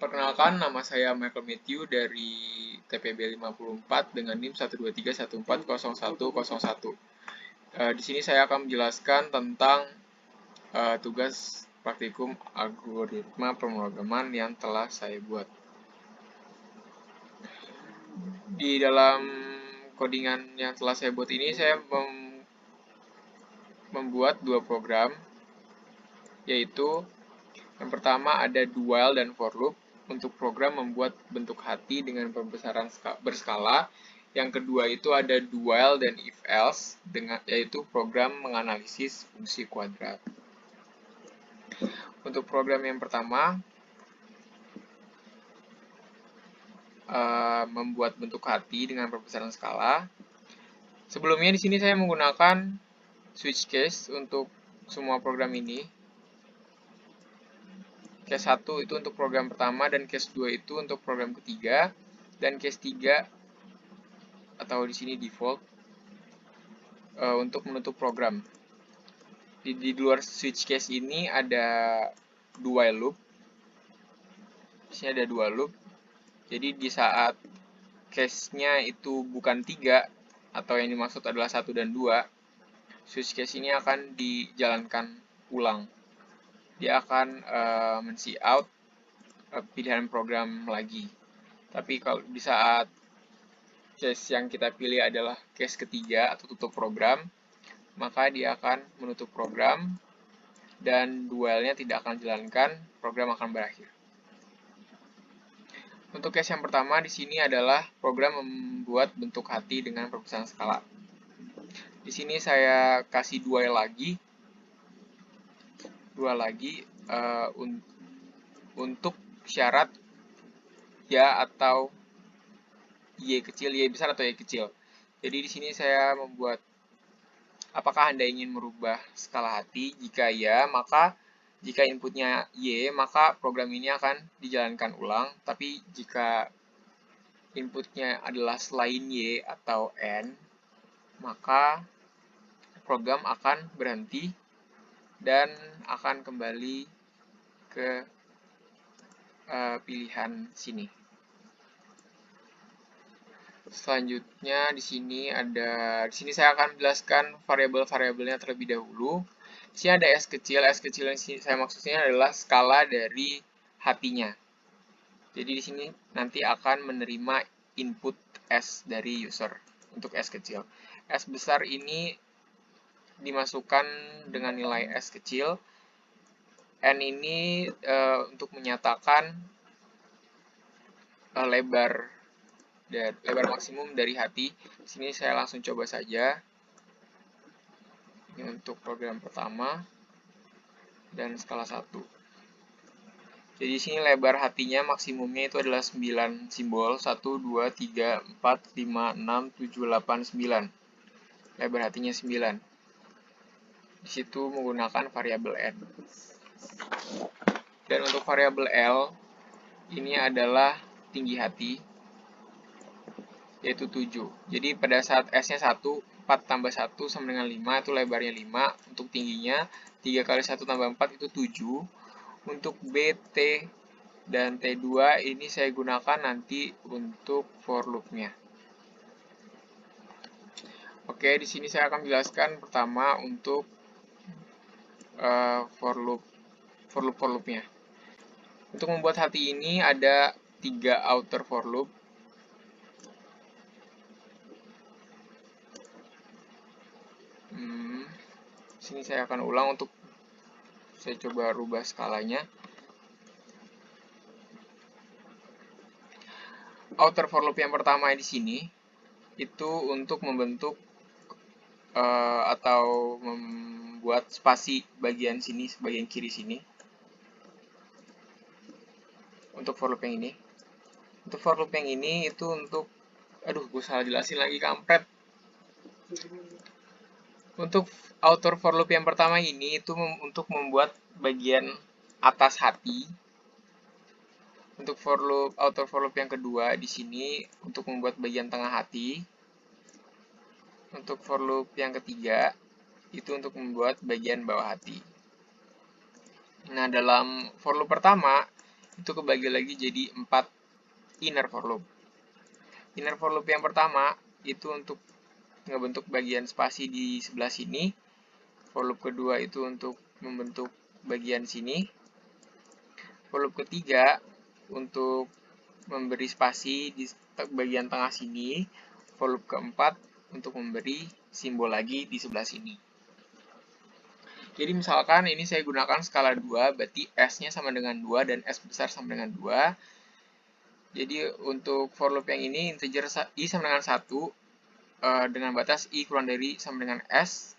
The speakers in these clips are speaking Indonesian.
Perkenalkan, nama saya Michael Matthew dari TPB 54 dengan NIM 123140101. Di sini saya akan menjelaskan tentang tugas praktikum algoritma pemrograman yang telah saya buat. Di dalam codingan yang telah saya buat ini, saya membuat dua program, yaitu yang pertama ada do while dan for loop untuk program membuat bentuk hati dengan pembesaran berskala. Yang kedua itu ada do while dan if else, yaitu program menganalisis fungsi kuadrat. Untuk program yang pertama, membuat bentuk hati dengan pembesaran skala. Sebelumnya di sini saya menggunakan switch case untuk semua program ini. Case 1 itu untuk program pertama dan case 2 itu untuk program ketiga, dan case 3 atau di sini default untuk menutup program. Di luar switch case ini ada do while loop. Di sini ada do while loop. Jadi di saat case-nya itu bukan 3 atau yang dimaksud adalah 1 dan 2, switch case ini akan dijalankan ulang. Dia akan men-see out pilihan program lagi. Tapi kalau di saat case yang kita pilih adalah case ketiga atau tutup program, maka dia akan menutup program dan dualnya tidak akan dijalankan, program akan berakhir. Untuk case yang pertama di sini adalah program membuat bentuk hati dengan perbesaran skala. Di sini saya kasih dua lagi untuk syarat ya atau y kecil, y besar atau y kecil. Jadi di sini saya membuat apakah Anda ingin merubah skala hati? Jika ya, maka jika inputnya y, maka program ini akan dijalankan ulang. Tapi jika inputnya adalah selain y atau n, maka program akan berhenti dan akan kembali ke pilihan sini. Selanjutnya di sini saya akan menjelaskan variabel-variabelnya terlebih dahulu. Di sini ada S kecil. S kecil yang saya maksudnya adalah skala dari hatinya. Jadi di sini nanti akan menerima input S dari user untuk S kecil. S besar ini dimasukkan dengan nilai S kecil. N ini untuk menyatakan lebar maksimum dari hati. Di sini saya langsung coba saja. Ini untuk program pertama dan skala 1. Jadi di sini lebar hatinya maksimumnya itu adalah 9 simbol. 1, 2, 3, 4, 5, 6, 7, 8, 9. Lebar hatinya 9. Di situ menggunakan variabel n. Dan untuk variabel L, ini adalah tinggi hati, yaitu 7. Jadi pada saat S-nya 1, 4 tambah 1 sama dengan 5, itu lebarnya 5. Untuk tingginya, 3 kali 1 tambah 4 itu 7. Untuk B, T, dan T2 ini saya gunakan nanti untuk for loop-nya. Oke, di sini saya akan menjelaskan pertama untuk for loop-nya. Untuk membuat hati ini ada 3 outer for loop. Sini saya akan ulang untuk saya coba rubah skalanya. Outer for loop yang pertama di sini itu untuk membentuk atau membuat spasi bagian sini, bagian kiri sini. Untuk for loop yang ini. Untuk for loop yang ini itu untuk, gue salah jelasin lagi, kampret. Untuk outer for loop yang pertama ini itu untuk membuat bagian atas hati. Untuk outer for loop yang kedua di sini untuk membuat bagian tengah hati. Untuk for loop yang ketiga itu untuk membuat bagian bawah hati. Nah, dalam for loop pertama itu kebagi lagi jadi 4 inner for loop. Inner for loop yang pertama itu untuk ngebentuk bagian spasi di sebelah sini. For loop kedua itu untuk membentuk bagian sini. For loop ketiga untuk memberi spasi di bagian tengah sini. For loop keempat untuk memberi simbol lagi di sebelah sini. Jadi misalkan ini saya gunakan skala 2, berarti S-nya sama dengan 2 dan S besar sama dengan 2. Jadi untuk for loop yang ini integer I sama dengan 1 dengan batas I kurang dari sama dengan S,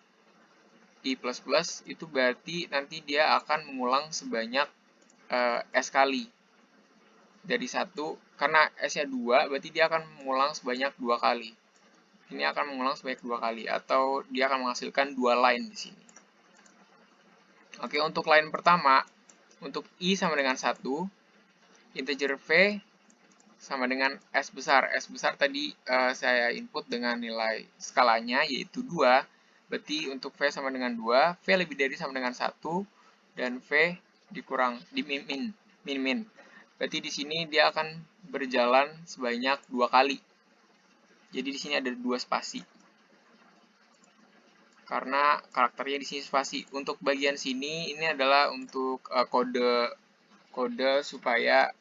I plus plus, itu berarti nanti dia akan mengulang sebanyak S kali. Dari 1, karena S-nya 2, berarti dia akan mengulang sebanyak 2 kali. Ini akan mengulang sebanyak 2 kali, atau dia akan menghasilkan 2 line di sini. Oke, untuk line pertama, untuk I sama dengan 1, integer V sama dengan S besar. S besar tadi saya input dengan nilai skalanya, yaitu 2. Berarti untuk V sama dengan 2, V lebih dari sama dengan 1, dan V dikurang, di min. Berarti di sini dia akan berjalan sebanyak 2 kali. Jadi di sini ada 2 spasi. Karena karakternya di sini spasi. Untuk bagian sini ini adalah untuk kode supaya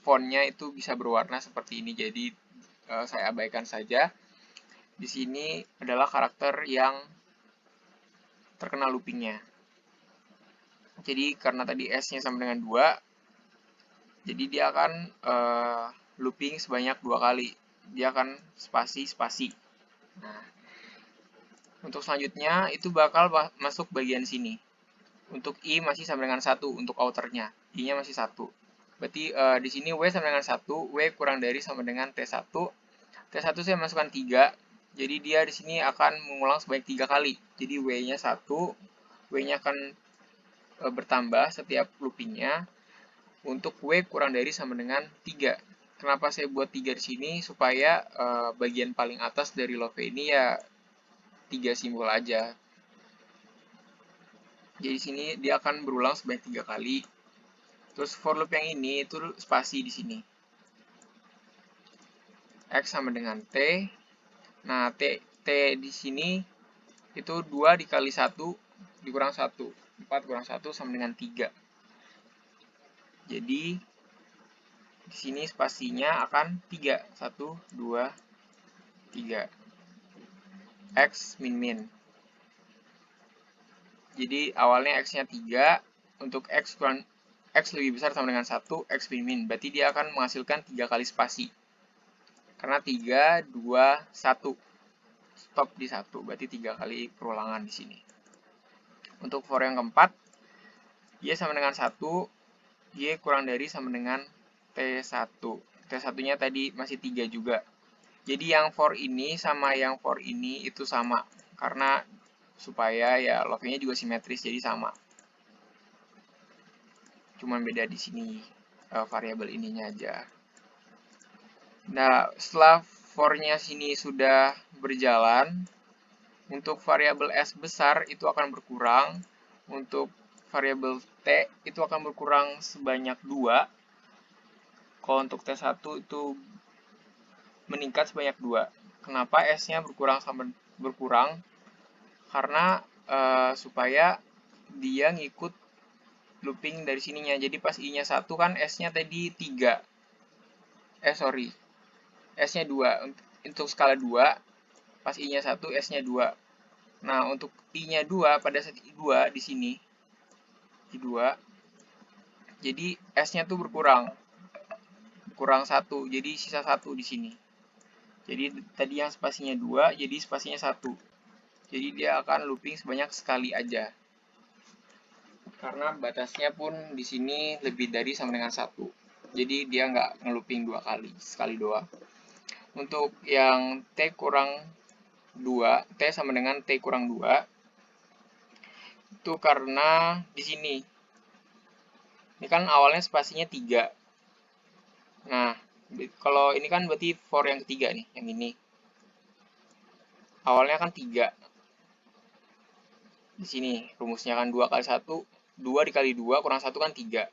fontnya itu bisa berwarna seperti ini. Jadi saya abaikan saja. Di sini adalah karakter yang terkena loopingnya. Jadi karena tadi S-nya sama dengan 2, jadi dia akan looping sebanyak 2 kali. Dia akan spasi. Nah, untuk selanjutnya itu bakal masuk bagian sini. Untuk I masih sama dengan 1 untuk outernya. I-nya masih 1. Berarti di sini W sama dengan 1, W kurang dari sama dengan T1. T1 saya masukkan 3. Jadi dia di sini akan mengulang sebanyak 3 kali. Jadi W-nya 1, W-nya akan bertambah setiap loopingnya. Untuk W kurang dari sama dengan 3. Kenapa saya buat 3 di sini? Supaya bagian paling atas dari love ini ya 3 simbol aja. Jadi sini dia akan berulang sebanyak 3 kali. Terus for loop yang ini itu spasi di sini. X sama dengan T. Nah, T di sini itu 2 dikali 1 dikurang 1. 4 kurang 1 sama dengan 3. Jadi di sini spasinya akan 3. 1, 2, 3. X min. Jadi awalnya X-nya 3, untuk X lebih besar sama dengan 1, X min. Berarti dia akan menghasilkan 3 kali spasi. Karena 3, 2, 1. Stop di 1, berarti 3 kali perulangan di sini. Untuk for yang keempat, Y sama dengan 1, Y kurang dari sama dengan T1. T1-nya tadi masih 3 juga. Jadi yang for ini sama yang for ini itu sama. Karena supaya ya love-nya juga simetris, jadi sama. Cuman beda di sini variabel ininya aja. Nah, setelah for-nya sini sudah berjalan, untuk variabel S besar itu akan berkurang. Untuk variabel T itu akan berkurang sebanyak 2. Kalau untuk T1 itu meningkat sebanyak 2. Kenapa S-nya berkurang? Karena supaya dia ngikut looping dari sininya. Jadi pas I-nya 1 kan S-nya tadi 3. S-nya 2. Untuk skala 2, pas I-nya 1, S-nya 2. Nah, untuk I-nya 2, pada saat I2 di sini, I2, jadi S-nya tuh berkurang 1, jadi sisa 1 di sini. Jadi tadi yang spasinya 2, jadi spasinya 1. Jadi dia akan looping sebanyak sekali aja. Karena batasnya pun di sini lebih dari sama dengan 1. Jadi dia nggak ngelooping 2 kali, sekali doang. Untuk yang T kurang 2, T sama dengan T kurang 2, itu karena di sini. Ini kan awalnya spasinya 3. Nah, kalau ini kan berarti for yang ketiga nih, yang ini. Awalnya kan 3. Di sini rumusnya kan 2 kali 1, 2 dikali 2 kurang 1 kan 3.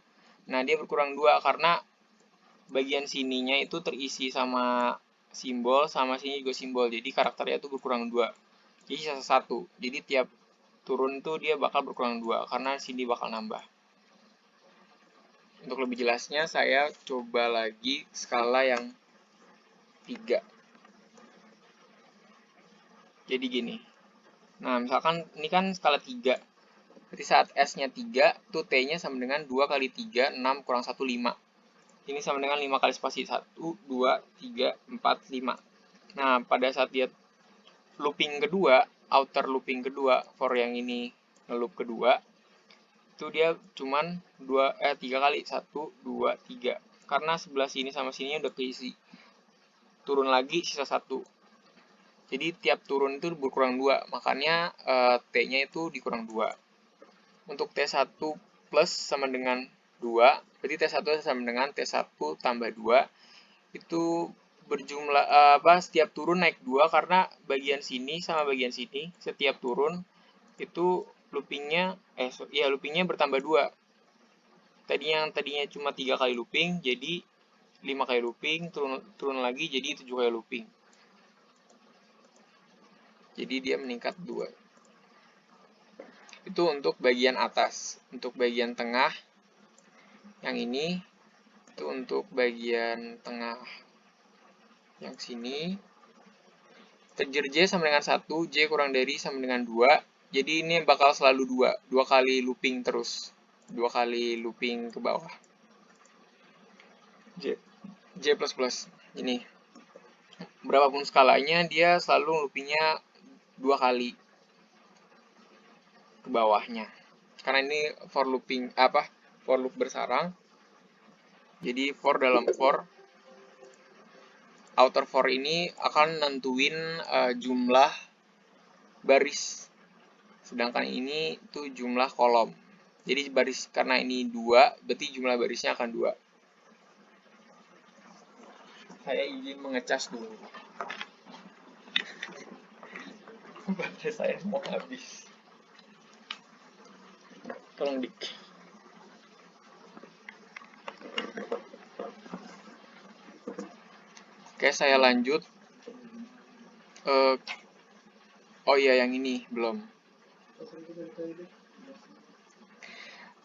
Nah, dia berkurang 2 karena bagian sininya itu terisi sama simbol, sama sini juga simbol. Jadi karakternya itu berkurang 2. Jadi sisa 1. Jadi tiap turun tuh dia bakal berkurang 2 karena sini bakal nambah. Untuk lebih jelasnya saya coba lagi skala yang 3. Jadi gini. Nah, misalkan ini kan skala 3. Berarti saat S-nya 3, tuh T-nya sama dengan 2 kali 3, 6 kurang 1, 5. Ini sama dengan 5 kali spasi. 1, 2, 3, 4, 5. Nah, pada saat dia looping kedua, outer looping kedua, for yang ini ngeloop kedua, itu dia cuman 3 kali. 1, 2, 3. Karena sebelah sini sama sini udah keisi. Turun lagi, sisa 1. Jadi tiap turun itu berkurang 2, makanya T-nya itu dikurang 2. Untuk T1 plus sama dengan 2, berarti T1 sama dengan T1 tambah 2, itu berjumlah, setiap turun naik 2 karena bagian sini sama bagian sini, setiap turun itu loopingnya bertambah 2. Tadinya cuma 3 kali looping, jadi 5 kali looping, turun lagi jadi 7 kali looping. Jadi dia meningkat 2. Itu untuk bagian atas. Untuk bagian tengah, yang ini, itu untuk bagian tengah yang sini. Integer J sama dengan 1, J kurang dari sama dengan 2. Jadi ini bakal selalu 2. 2 kali looping terus. 2 kali looping ke bawah. J plus plus. Ini. Berapapun skalanya, dia selalu loopingnya 2 kali ke bawahnya. Karena ini for looping for loop bersarang. Jadi for dalam for, outer for ini akan nentuin jumlah baris. Sedangkan ini tuh jumlah kolom. Jadi baris, karena ini 2, berarti jumlah barisnya akan 2. Saya izin mengecas dulu. Baterai saya mau habis. Tolong dik. Oke, saya lanjut. Oh iya, yang ini belum.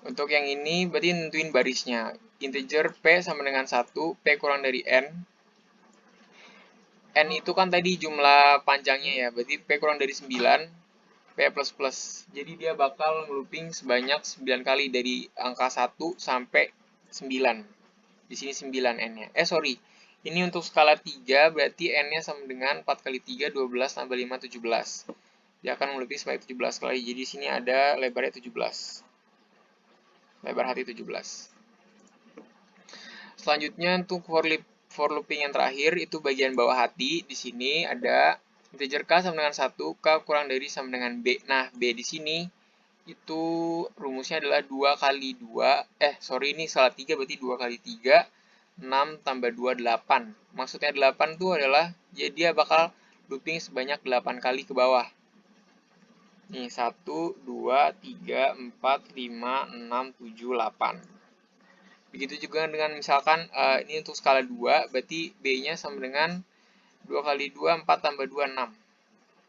Untuk yang ini berarti nentuin barisnya. Integer P sama dengan 1, P kurang dari N. N itu kan tadi jumlah panjangnya ya, berarti P kurang dari 9, P plus plus. Jadi dia bakal ngelooping sebanyak 9 kali dari angka 1 sampai 9. Di sini 9 N-nya. Ini untuk skala 3, berarti N-nya sama dengan 4 kali 3, 12, tambah 5, 17. Dia akan ngelooping sebanyak 17 kali. Jadi di sini ada lebarnya 17. Lebar hati 17. Selanjutnya untuk for looping yang terakhir itu bagian bawah hati. Di sini ada integer K sama dengan 1, K kurang dari sama dengan B. Nah, B di sini itu rumusnya adalah 2 kali 2, ini salah 3, berarti 2 kali 3, 6 tambah 2, 8. Maksudnya 8 itu adalah, jadi dia bakal looping sebanyak 8 kali ke bawah. Nih, 1, 2, 3, 4, 5, 6, 7, 8. Begitu juga dengan misalkan ini untuk skala 2, berarti B-nya sama dengan 2 kali 2, 4 tambah 2, 6.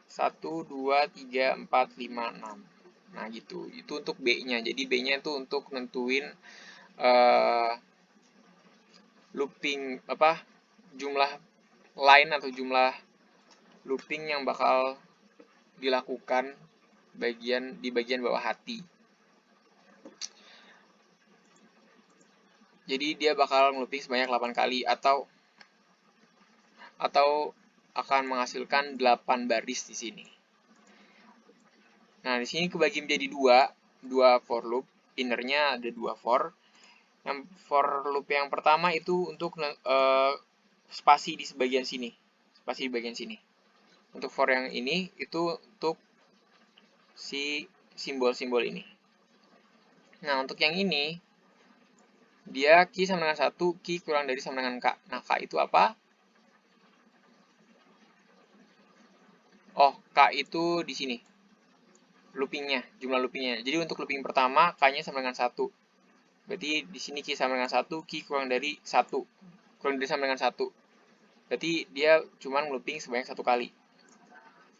1, 2, 3, 4, 5, 6. Nah gitu, itu untuk B-nya. Jadi B-nya itu untuk nentuin looping, jumlah line atau jumlah looping yang bakal dilakukan di bagian bawah hati. Jadi dia bakal ngelooping sebanyak 8 kali atau akan menghasilkan 8 baris di sini. Nah, di sini kebagi menjadi dua for loop. Innernya ada 2 for. Yang for loop yang pertama itu untuk spasi di bagian sini. Spasi di bagian sini. Untuk for yang ini itu untuk si simbol-simbol ini. Nah, untuk yang ini dia Q sama dengan 1, Q kurang dari sama dengan K. Nah, K itu apa? Oh, K itu di sini. loopingnya, jumlah loopingnya. Jadi untuk looping pertama, K-nya sama dengan 1. Berarti di sini Q sama dengan 1, Q kurang dari 1. Kurang dari sama dengan 1. Berarti dia cuma looping sebanyak 1 kali.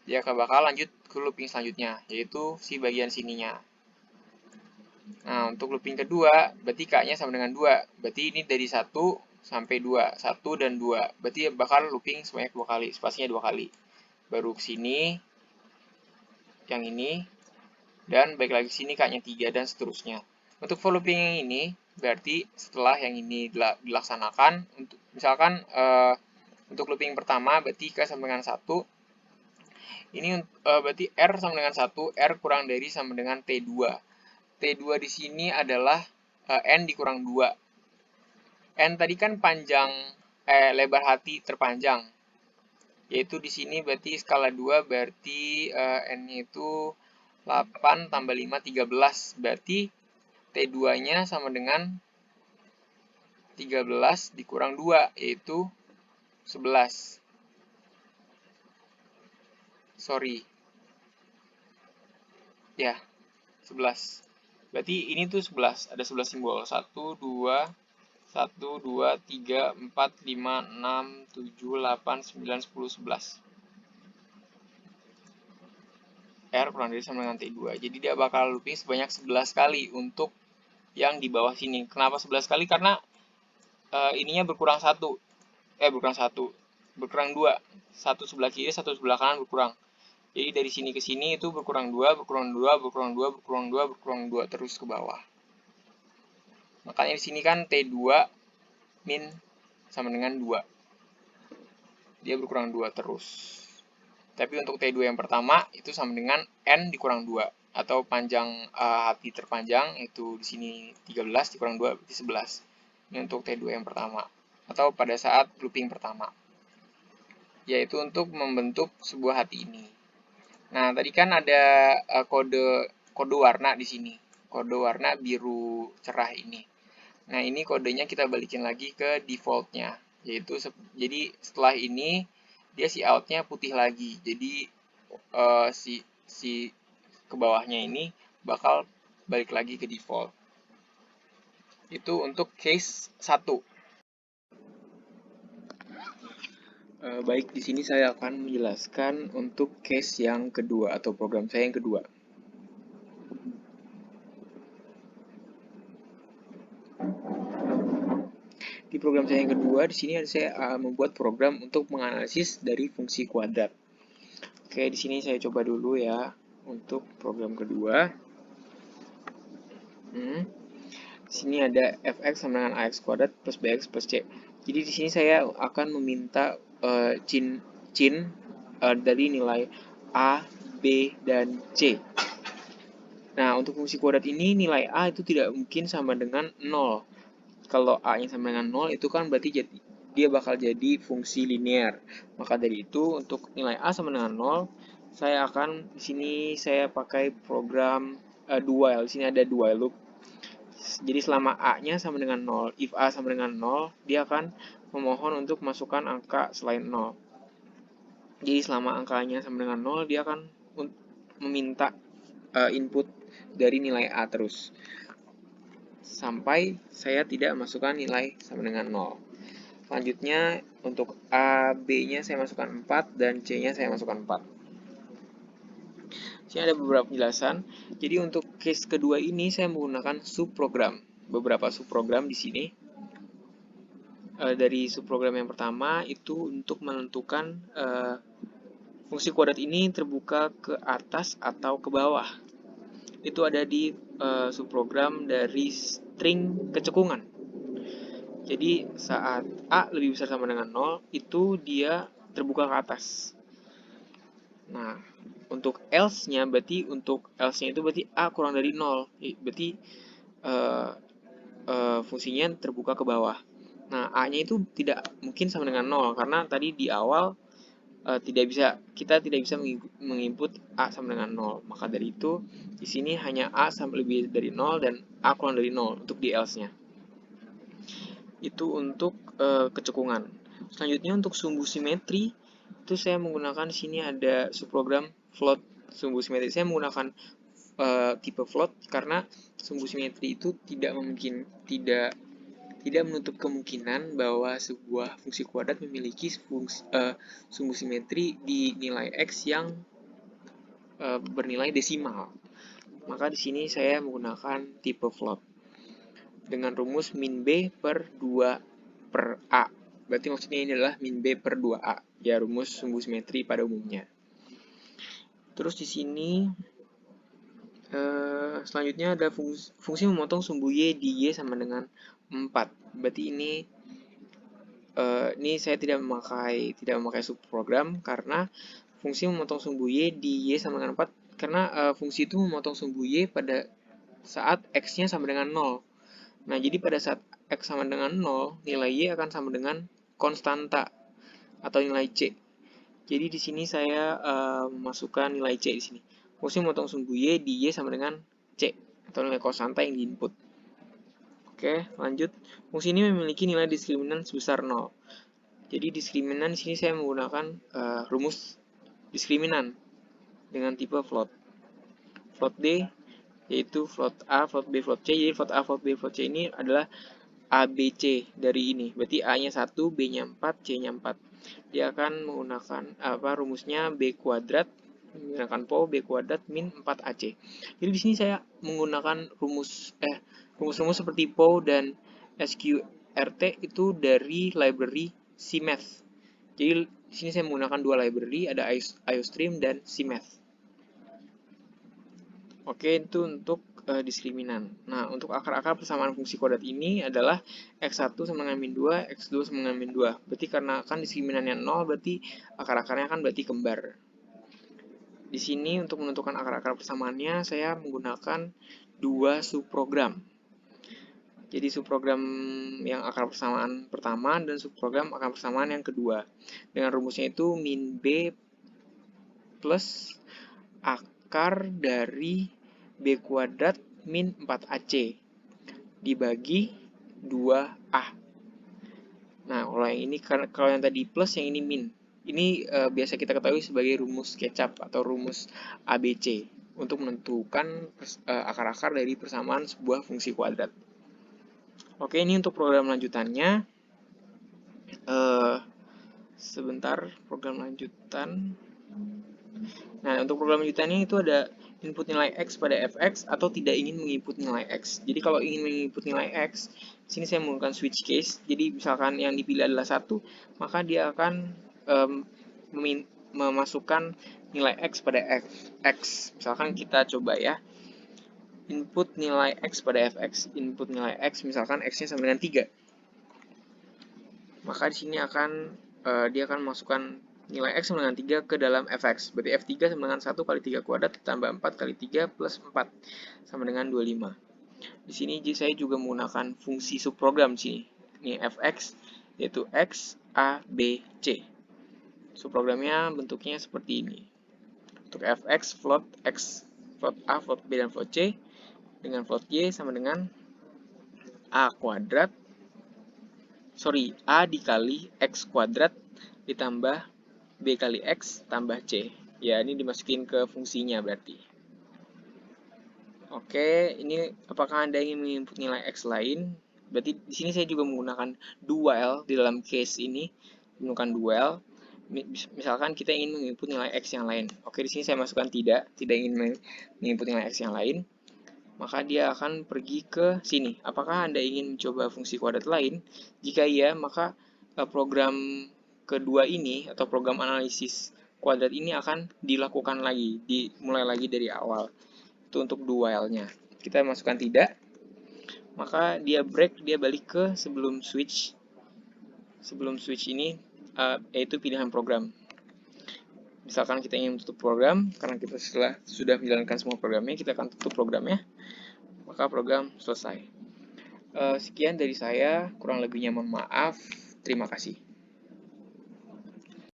Dia bakal lanjut ke looping selanjutnya, yaitu si bagian sininya. Nah, untuk looping kedua, berarti K-nya sama dengan 2. Berarti ini dari 1 sampai 2. 1 dan 2. Berarti bakal looping sebanyak 2 kali, spasinya 2 kali. Baru ke sini, yang ini, dan balik lagi ke sini K-nya 3, dan seterusnya. Untuk for looping yang ini, berarti setelah yang ini dilaksanakan, untuk misalkan untuk looping pertama, berarti K sama dengan 1. Ini berarti R sama dengan 1, R kurang dari sama dengan T2. T2 di sini adalah N dikurang 2. N tadi kan panjang, lebar hati terpanjang. Yaitu di sini berarti skala 2, berarti N-nya itu 8 tambah 5, 13. Berarti T2-nya sama dengan 13 dikurang 2, yaitu 11. Sorry. Ya, 11. Berarti ini tuh 11. Ada 11 simbol. 1, 2, 1, 2, 3, 4, 5, 6, 7, 8, 9, 10, 11. R kurang dari sama dengan T2. Jadi dia bakal looping sebanyak 11 kali untuk yang di bawah sini. Kenapa 11 kali? Karena ininya berkurang 1. Berkurang 2. Satu sebelah kiri, satu sebelah kanan berkurang. Jadi dari sini ke sini itu berkurang 2, berkurang 2, berkurang 2, berkurang 2, berkurang 2, terus ke bawah. Makanya di sini kan T2 min sama dengan 2. Dia berkurang 2 terus. Tapi untuk T2 yang pertama itu sama dengan N dikurang 2. Atau panjang hati terpanjang, itu di sini 13 dikurang 2 berarti 11. Ini untuk T2 yang pertama. Atau pada saat looping pertama. Yaitu untuk membentuk sebuah hati ini. Nah, tadi kan ada kode warna di sini. Kode warna biru cerah ini. Nah, ini kodenya kita balikin lagi ke default-nya. Yaitu, jadi setelah ini, dia si out-nya putih lagi. Jadi, si ke bawahnya ini bakal balik lagi ke default. Itu untuk case 1. Baik, di sini saya akan menjelaskan untuk case yang kedua atau program saya yang kedua. Di program saya yang kedua, di sini saya membuat program untuk menganalisis dari fungsi kuadrat. Oke, di sini saya coba dulu ya untuk program kedua. Di sini ada fx sama dengan ax kuadrat plus bx plus c. Jadi di sini saya akan meminta cin dari nilai a, b, dan c. Nah, untuk fungsi kuadrat ini nilai a itu tidak mungkin sama dengan 0. Kalau a-nya sama dengan 0 itu kan berarti dia bakal jadi fungsi linear. Maka dari itu untuk nilai a sama dengan 0, saya akan di sini saya pakai program do while. Di sini ada do while loop. Jadi selama a-nya sama dengan 0, if a sama dengan 0, dia akan memohon untuk masukkan angka selain 0. Jadi selama angkanya sama dengan 0, dia akan meminta input dari nilai a terus. Sampai saya tidak masukkan nilai sama dengan 0. Selanjutnya untuk A, B-nya saya masukkan 4 dan C-nya saya masukkan 4. Sini ada beberapa penjelasan. Jadi untuk case kedua ini saya menggunakan subprogram. Beberapa subprogram di sini. Dari subprogram yang pertama itu untuk menentukan fungsi kuadrat ini terbuka ke atas atau ke bawah. Itu ada di subprogram dari string kecekungan. Jadi saat A lebih besar sama dengan 0, itu dia terbuka ke atas. Nah, untuk else-nya berarti itu berarti A kurang dari 0. Berarti fungsinya terbuka ke bawah. Nah, A-nya itu tidak mungkin sama dengan 0 karena tadi di awal kita tidak bisa menginput A sama dengan 0. Maka dari itu di sini hanya A sampai lebih dari 0 dan A kurang dari 0 untuk di else-nya. Itu untuk kecekungan. Selanjutnya untuk sumbu simetri itu saya menggunakan di sini ada subprogram float sumbu simetri. Saya menggunakan tipe float karena sumbu simetri itu tidak menutup kemungkinan bahwa sebuah fungsi kuadrat memiliki sumbu simetri di nilai x yang bernilai desimal. Maka di sini saya menggunakan tipe float dengan rumus min b per 2 per a. Berarti maksudnya ini adalah min b per 2a, ya rumus sumbu simetri pada umumnya. Terus di sini selanjutnya ada fungsi memotong sumbu y di y sama dengan 4. Berarti ini saya tidak memakai subprogram karena fungsi memotong sumbu y di y sama dengan 4 karena fungsi itu memotong sumbu y pada saat x-nya sama dengan 0. Nah, jadi pada saat x sama dengan 0, nilai y akan sama dengan konstanta atau nilai c. Jadi di sini saya memasukkan nilai c di sini. Fungsi memotong sumbu y di y sama dengan c atau nilai konstanta yang diinput. Oke, lanjut. Fungsi ini memiliki nilai diskriminan sebesar 0. Jadi diskriminan di sini saya menggunakan rumus diskriminan dengan tipe float. Float D yaitu float A, float B, float C. Jadi float A, float B, float C ini adalah A, B, C dari ini. Berarti A-nya 1, B-nya 4, C-nya 4. Dia akan menggunakan rumusnya B kuadrat menggunakan PO B kuadrat min 4AC. Jadi di sini saya menggunakan rumus-rumus seperti PO dan SQRT itu dari library CMath. Jadi di sini saya menggunakan dua library, ada IOStream dan CMath. Oke, itu untuk diskriminan. Nah, untuk akar-akar persamaan fungsi kuadrat ini adalah x1 sama dengan min 2, x2 sama dengan min 2. Berarti karena kan diskriminannya 0, berarti akar-akarnya kan berarti kembar. Di sini untuk menentukan akar-akar persamaannya, saya menggunakan dua subprogram. Jadi subprogram yang akar persamaan pertama dan subprogram akar persamaan yang kedua. Dengan rumusnya itu min b plus akar dari b kuadrat min 4ac dibagi 2a. Nah, kalau yang tadi plus, yang ini min. Ini biasa kita ketahui sebagai rumus kecap atau rumus ABC untuk menentukan akar-akar dari persamaan sebuah fungsi kuadrat. Oke, ini untuk program lanjutannya. Sebentar, program lanjutan. Nah, untuk program lanjutannya itu ada input nilai x pada fx atau tidak ingin menginput nilai x. Jadi kalau ingin menginput nilai x, sini saya menggunakan switch case. Jadi misalkan yang dipilih adalah 1, maka dia akan memasukkan nilai x pada fx. Misalkan kita coba ya. Input nilai x pada fx. Input nilai x misalkan x-nya sama dengan 3. Maka di sini dia akan masukkan nilai x sama dengan 3 ke dalam fx. Berarti f3 sama dengan 1 kali 3 kuadrat ditambah 4 kali 3 plus 4 sama dengan 25. Di sini saya juga menggunakan fungsi subprogram di sini. Ini fx yaitu x, a, b, c. Subprogramnya bentuknya seperti ini. Untuk fx, float x, float a, float b, dan float c. Dengan float y sama dengan a kuadrat. A dikali x kuadrat ditambah b kali x tambah c. Ya, ini dimasukin ke fungsinya berarti. Oke, ini apakah Anda ingin menginput nilai x lain? Berarti di sini saya juga menggunakan dual di dalam case ini. Menggunakan dual. Misalkan kita ingin menginput nilai x yang lain. Oke, di sini saya masukkan tidak ingin menginput nilai x yang lain. Maka dia akan pergi ke sini. Apakah Anda ingin mencoba fungsi kuadrat lain? Jika iya, maka program kedua ini atau program analisis kuadrat ini akan dilakukan lagi, dimulai lagi dari awal. Itu untuk dualnya. Kita masukkan tidak, maka dia break, dia balik ke sebelum switch. Sebelum switch ini, yaitu pilihan program. Misalkan kita ingin tutup program, karena kita sudah menjalankan semua programnya, kita akan tutup programnya, maka program selesai. Sekian dari saya, kurang lebihnya mohon maaf. Terima kasih.